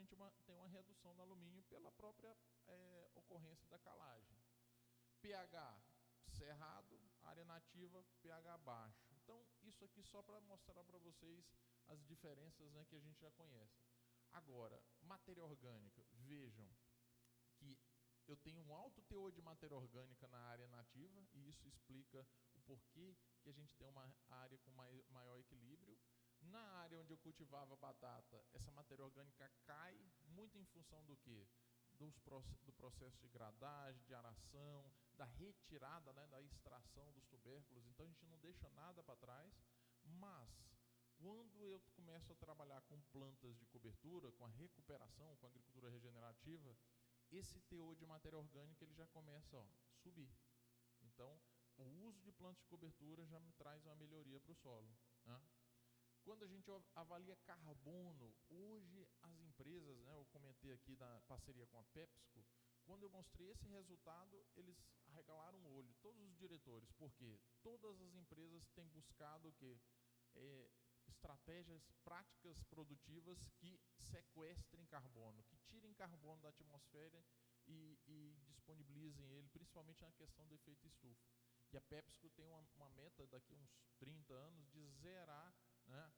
gente tem uma redução no alumínio pela própria ocorrência da calagem. pH cerrado, área nativa, pH baixo. Então, isso aqui só para mostrar para vocês as diferenças, né, que a gente já conhece. Agora, matéria orgânica, vejam que eu tenho um alto teor de matéria orgânica na área nativa, e isso explica o porquê que a gente tem uma área com maior equilíbrio. Na área onde eu cultivava batata, essa matéria orgânica cai muito em função do quê? Do processo de gradagem, de aração, da retirada, né, da extração dos tubérculos. Então a gente não deixa nada para trás, mas quando eu começo a trabalhar com plantas de cobertura, com a recuperação, com a agricultura regenerativa, esse teor de matéria orgânica ele já começa a subir. Então o uso de plantas de cobertura já me traz uma melhoria para o solo, né? Quando a gente avalia carbono, hoje as empresas, né, eu comentei aqui da parceria com a PepsiCo, quando eu mostrei esse resultado, eles arregalaram o olho, todos os diretores, porque todas as empresas têm buscado o quê? Estratégias, práticas produtivas que sequestrem carbono, que tirem carbono da atmosfera e disponibilizem ele, principalmente na questão do efeito estufa. E a PepsiCo tem uma meta daqui a uns 30 anos de zerar, né,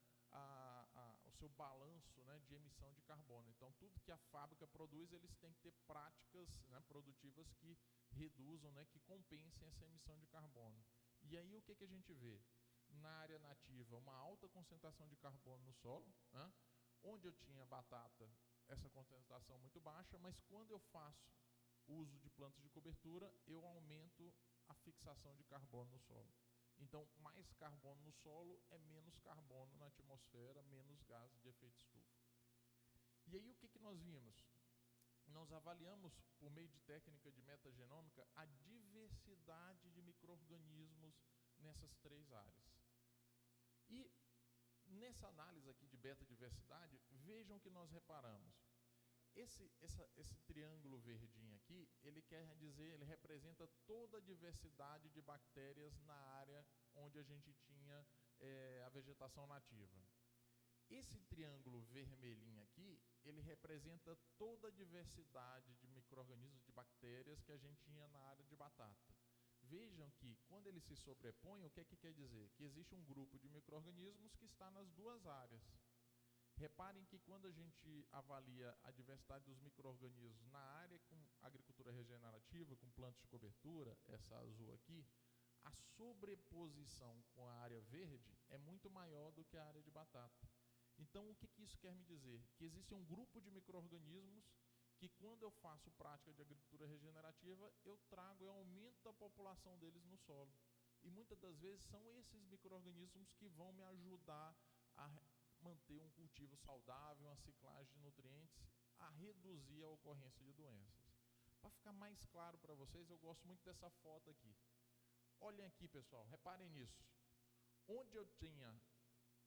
o seu balanço, né, de emissão de carbono. Então, tudo que a fábrica produz, eles têm que ter práticas, né, produtivas que reduzam, né, que compensem essa emissão de carbono. E aí, o que a gente vê? Na área nativa, uma alta concentração de carbono no solo, né, onde eu tinha batata, essa concentração muito baixa, mas quando eu faço uso de plantas de cobertura, eu aumento a fixação de carbono no solo. Então, mais carbono no solo é menos carbono na atmosfera, menos gases de efeito estufa. E aí o que nós vimos? Nós avaliamos, por meio de técnica de metagenômica, a diversidade de micro-organismos nessas três áreas. E nessa análise aqui de beta-diversidade, vejam que nós reparamos. Esse triângulo verdinho aqui, ele quer dizer, ele representa toda a diversidade de bactérias na área onde a gente tinha a vegetação nativa. Esse triângulo vermelhinho aqui, ele representa toda a diversidade de micro-organismos, de bactérias que a gente tinha na área de batata. Vejam que, quando ele se sobrepõe, o que quer dizer? Que existe um grupo de micro-organismos que está nas duas áreas. Reparem que quando a gente avalia a diversidade dos micro-organismos na área com agricultura regenerativa, com plantas de cobertura, essa azul aqui, a sobreposição com a área verde é muito maior do que a área de batata. Então, o que isso quer me dizer? Que existe um grupo de micro-organismos que, quando eu faço prática de agricultura regenerativa, eu aumento a população deles no solo. E muitas das vezes são esses micro-organismos que vão me ajudar a manter um cultivo saudável, uma ciclagem de nutrientes, a reduzir a ocorrência de doenças. Para ficar mais claro para vocês, eu gosto muito dessa foto aqui. Olhem aqui, pessoal, reparem nisso. Onde eu tinha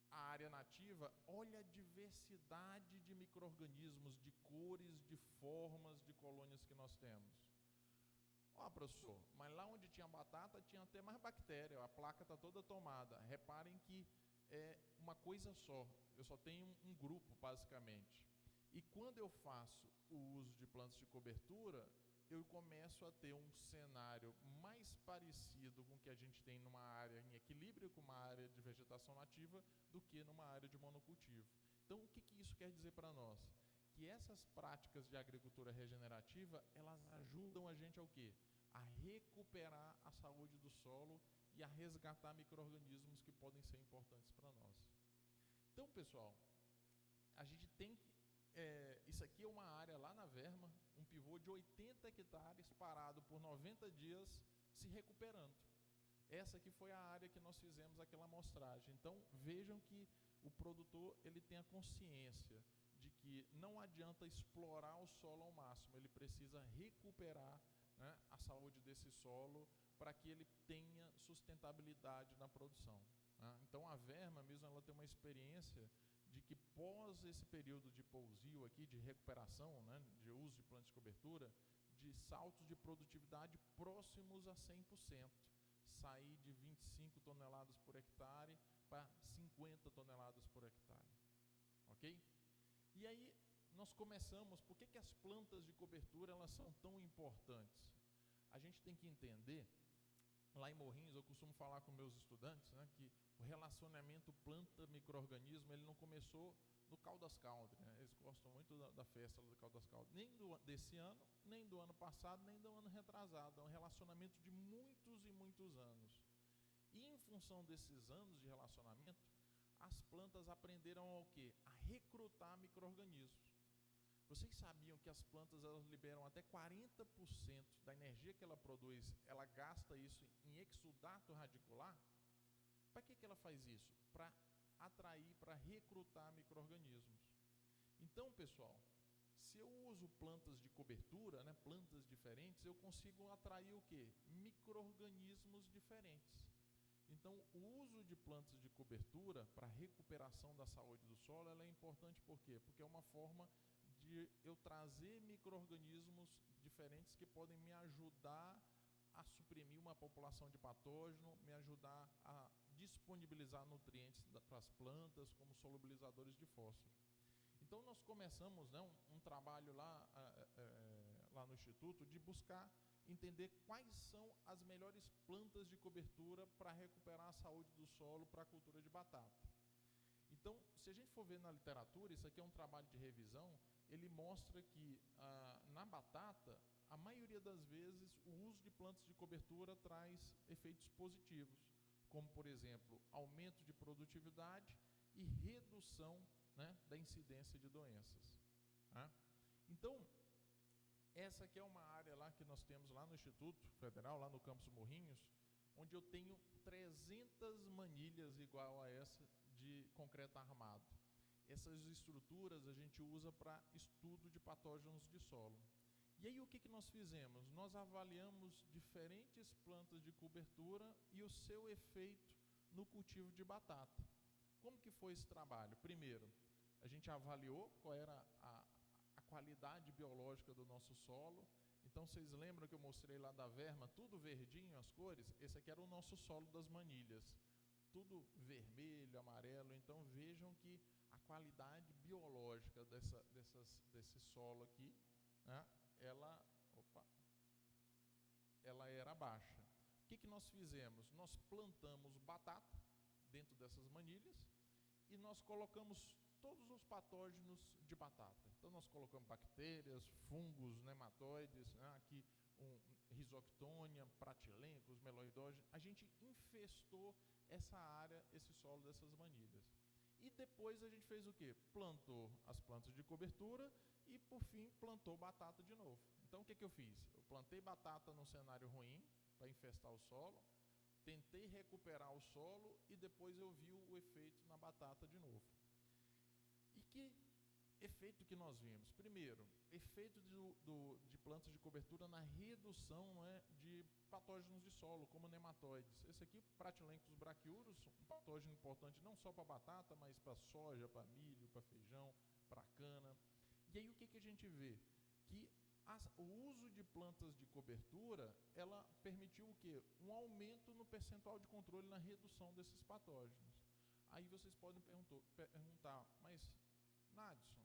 a área nativa, olha a diversidade de micro-organismos, de cores, de formas, de colônias que nós temos. Ó, professor, mas lá onde tinha batata, tinha até mais bactéria, a placa está toda tomada. Reparem que é uma coisa só, eu só tenho um grupo basicamente. E quando eu faço o uso de plantas de cobertura, eu começo a ter um cenário mais parecido com o que a gente tem numa área em equilíbrio com uma área de vegetação nativa do que numa área de monocultivo. Então, o que isso quer dizer para nós? Que essas práticas de agricultura regenerativa, elas ajudam a gente ao quê? A recuperar a saúde do solo e a resgatar micro-organismos que podem ser importantes para nós. Então, pessoal, a gente tem que... isso aqui é uma área lá na Verma, um pivô de 80 hectares parado por 90 dias se recuperando. Essa aqui foi a área que nós fizemos aquela amostragem. Então, vejam que o produtor ele tem a consciência de que não adianta explorar o solo ao máximo, ele precisa recuperar, né, a saúde desse solo para que ele tenha sustentabilidade na produção, né? Então, a Verma mesmo, ela tem uma experiência de que pós esse período de pousio aqui, de recuperação, né, de uso de plantas de cobertura, de saltos de produtividade próximos a 100%, sair de 25 toneladas por hectare para 50 toneladas por hectare, ok? E aí, nós começamos, por que as plantas de cobertura elas são tão importantes? A gente tem que entender, lá em Morrinhos eu costumo falar com meus estudantes, né, que o relacionamento planta-micro-organismo ele não começou no Caldas Country, né? Eles gostam muito da festa do Caldas Country, nem desse ano, nem do ano passado, nem do ano retrasado. É um relacionamento de muitos e muitos anos. E em função desses anos de relacionamento, as plantas aprenderam o quê? A recrutar micro-organismos. Vocês sabiam que as plantas elas liberam até 40% da energia que ela produz, ela gasta isso em exudato radicular? Para que ela faz isso? Para atrair, para recrutar micro-organismos. Então, pessoal, se eu uso plantas de cobertura, né, plantas diferentes, eu consigo atrair o quê? Micro-organismos diferentes. Então, o uso de plantas de cobertura para recuperação da saúde do solo, ela é importante por quê? Porque é uma forma de eu trazer micro-organismos diferentes que podem me ajudar a suprimir uma população de patógeno, me ajudar a disponibilizar nutrientes para as plantas como solubilizadores de fósforo. Então nós começamos, né, um trabalho lá no Instituto de buscar entender quais são as melhores plantas de cobertura para recuperar a saúde do solo para a cultura de batata. Então, se a gente for ver na literatura, isso aqui é um trabalho de revisão, ele mostra que na batata, a maioria das vezes, o uso de plantas de cobertura traz efeitos positivos, como, por exemplo, aumento de produtividade e redução, né, da incidência de doenças. Tá? Então, essa aqui é uma área lá que nós temos lá no Instituto Federal, lá no campus Morrinhos, onde eu tenho 300 manilhas igual a essa de concreto armado. Essas estruturas a gente usa para estudo de patógenos de solo. E aí o que nós fizemos? Nós avaliamos diferentes plantas de cobertura e o seu efeito no cultivo de batata. Como que foi esse trabalho? Primeiro, a gente avaliou qual era a qualidade biológica do nosso solo. Então vocês lembram que eu mostrei lá da verma, tudo verdinho as cores? Esse aqui era o nosso solo das manilhas. Tudo vermelho, amarelo. Então vejam que a qualidade biológica desse solo aqui, né, ela era baixa. O que nós fizemos? Nós plantamos batata dentro dessas manilhas e nós colocamos todos os patógenos de batata. Então nós colocamos bactérias, fungos, nematóides, né, aqui Rhizoctonia, Pratylenchus, Meloidógenes. A gente infestou essa área, esse solo dessas manilhas. E depois a gente fez o quê? Plantou as plantas de cobertura e, por fim, plantou batata de novo. Então, o que eu fiz? Eu plantei batata num cenário ruim, para infestar o solo, tentei recuperar o solo e depois eu vi o efeito na batata de novo. E que efeito que nós vimos? Primeiro, efeito de plantas de cobertura na redução, né, de patógenos de solo, como nematóides. Esse aqui, Pratylenchus brachyurus, um patógeno importante não só para batata, mas para soja, para milho, para feijão, para cana. E aí o que a gente vê? Que o uso de plantas de cobertura, ela permitiu o quê? Um aumento no percentual de controle na redução desses patógenos. Aí vocês podem perguntar, mas Nadson,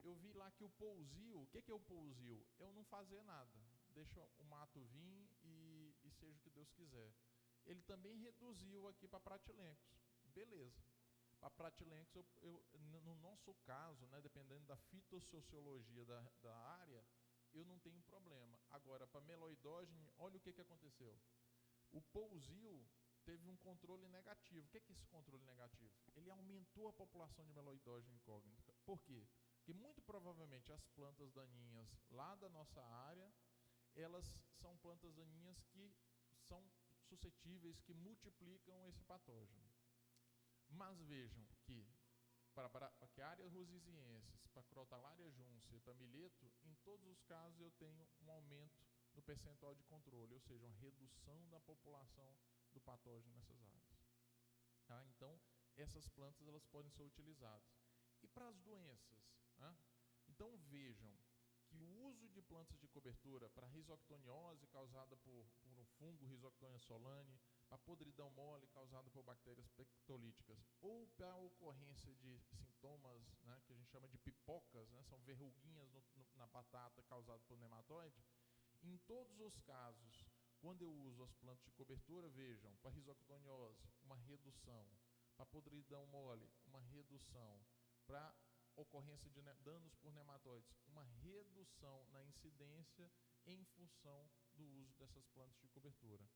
eu vi lá que o pousio, o que é o pousio? Eu não fazer nada, deixa o mato vir e seja o que Deus quiser. Ele também reduziu aqui para Pratylenchus, beleza. Para Pratylenchus, no nosso caso, né, dependendo da fitossociologia da área, eu não tenho problema. Agora, para Meloidógene, olha o que aconteceu. O pousio teve um controle negativo. O que é esse controle negativo? Ele aumentou a população de Meloidógene incógnita. Por quê? Porque muito provavelmente as plantas daninhas lá da nossa área, elas são plantas daninhas que são suscetíveis, que multiplicam esse patógeno. Mas vejam que para Braquiária rosiziensis, para Crotalaria juncia, para milheto, em todos os casos eu tenho um aumento no percentual de controle, ou seja, uma redução da população do patógeno nessas áreas. Tá? Então, essas plantas elas podem ser utilizadas. E para as doenças? Né? Então, vejam que o uso de plantas de cobertura para rhizoctoniose causada por um fungo Rhizoctonia solani, a podridão mole causada por bactérias pectolíticas, ou para a ocorrência de sintomas, né, que a gente chama de pipocas, né, são verruguinhas na batata causadas por nematóide, em todos os casos, quando eu uso as plantas de cobertura, vejam, para risoctoniose, uma redução, para podridão mole, uma redução, para ocorrência de danos por nematóides, uma redução na incidência em função do uso dessas plantas de cobertura.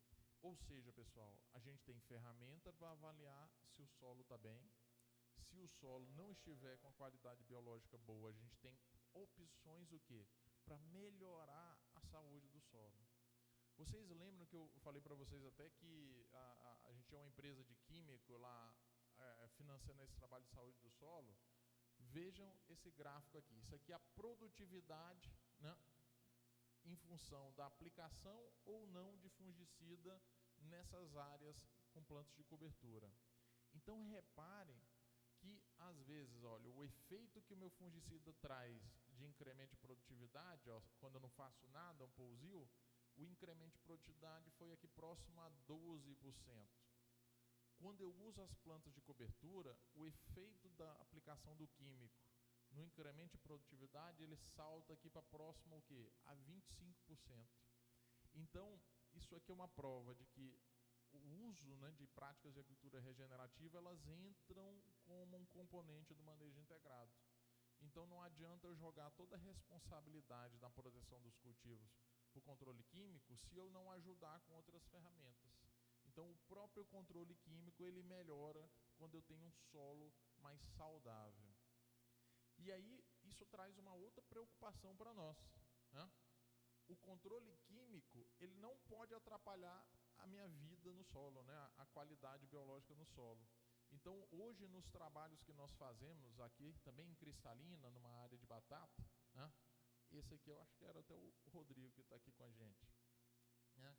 Ou seja, pessoal, a gente tem ferramenta para avaliar se o solo está bem. Se o solo não estiver com a qualidade biológica boa, a gente tem opções o quê? Para melhorar a saúde do solo. Vocês lembram que eu falei para vocês até que a gente é uma empresa de químico lá financiando esse trabalho de saúde do solo? Vejam esse gráfico aqui. Isso aqui é a produtividade, né, em função da aplicação ou não de fungicida nessas áreas com plantas de cobertura. Então reparem que às vezes, olha, o efeito que o meu fungicida traz de incremento de produtividade, ó, quando eu não faço nada, um pousio, o incremento de produtividade foi aqui próximo a 12%. Quando eu uso as plantas de cobertura, o efeito da aplicação do químico no incremento de produtividade, ele salta aqui para próximo ao quê? A 25%. Então, isso aqui é uma prova de que o uso, né, de práticas de agricultura regenerativa, elas entram como um componente do manejo integrado. Então, não adianta eu jogar toda a responsabilidade na proteção dos cultivos para o controle químico se eu não ajudar com outras ferramentas. Então, o próprio controle químico, ele melhora quando eu tenho um solo mais saudável. E aí, isso traz uma outra preocupação para nós, né? O controle químico, ele não pode atrapalhar a minha vida no solo, né? A qualidade biológica no solo. Então, hoje, nos trabalhos que nós fazemos aqui, também em Cristalina, numa área de batata, né? Esse aqui eu acho que era até o Rodrigo que está aqui com a gente, né?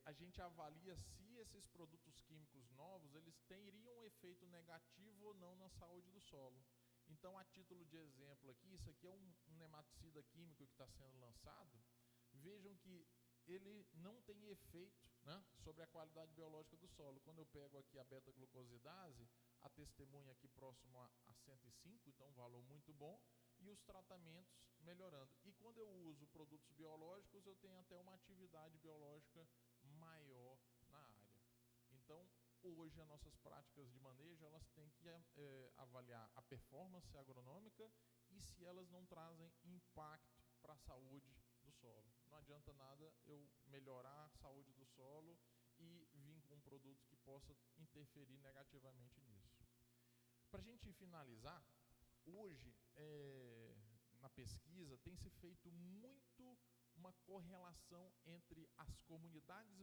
A gente avalia se esses produtos químicos novos, eles teriam um efeito negativo ou não na saúde do solo. Então, a título de exemplo aqui, isso aqui é um nematicida químico que está sendo lançado. Vejam que ele não tem efeito, né, sobre a qualidade biológica do solo. Quando eu pego aqui a beta-glucosidase, a testemunha aqui próximo a 105, então um valor muito bom, e os tratamentos melhorando. E quando eu uso produtos biológicos, eu tenho até uma atividade biológica maior na área. Então, hoje, as nossas práticas de manejo, elas têm que avaliar a performance agronômica e se elas não trazem impacto para a saúde do solo. Não adianta nada eu melhorar a saúde do solo e vir com um produto que possa interferir negativamente nisso. Para a gente finalizar, hoje, na pesquisa, tem se feito muito uma correlação entre as comunidades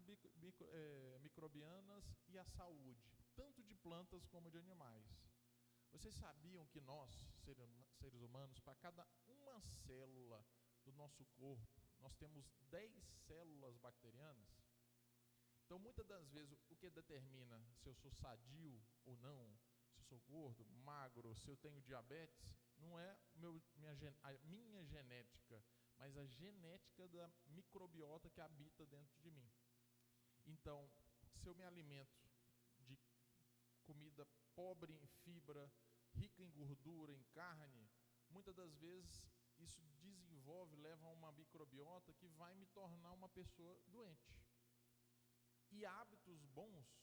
microbianas e a saúde, tanto de plantas como de animais. Vocês sabiam que nós, seres humanos, para cada uma célula do nosso corpo, nós temos 10 células bacterianas? Então, muitas das vezes, o que determina se eu sou sadio ou não, se eu sou gordo, magro, se eu tenho diabetes, não é a minha genética, mas a genética da microbiota que habita dentro de mim. Então, se eu me alimento de comida pobre em fibra, rica em gordura, em carne, muitas das vezes isso desenvolve, leva a uma microbiota que vai me tornar uma pessoa doente. E hábitos bons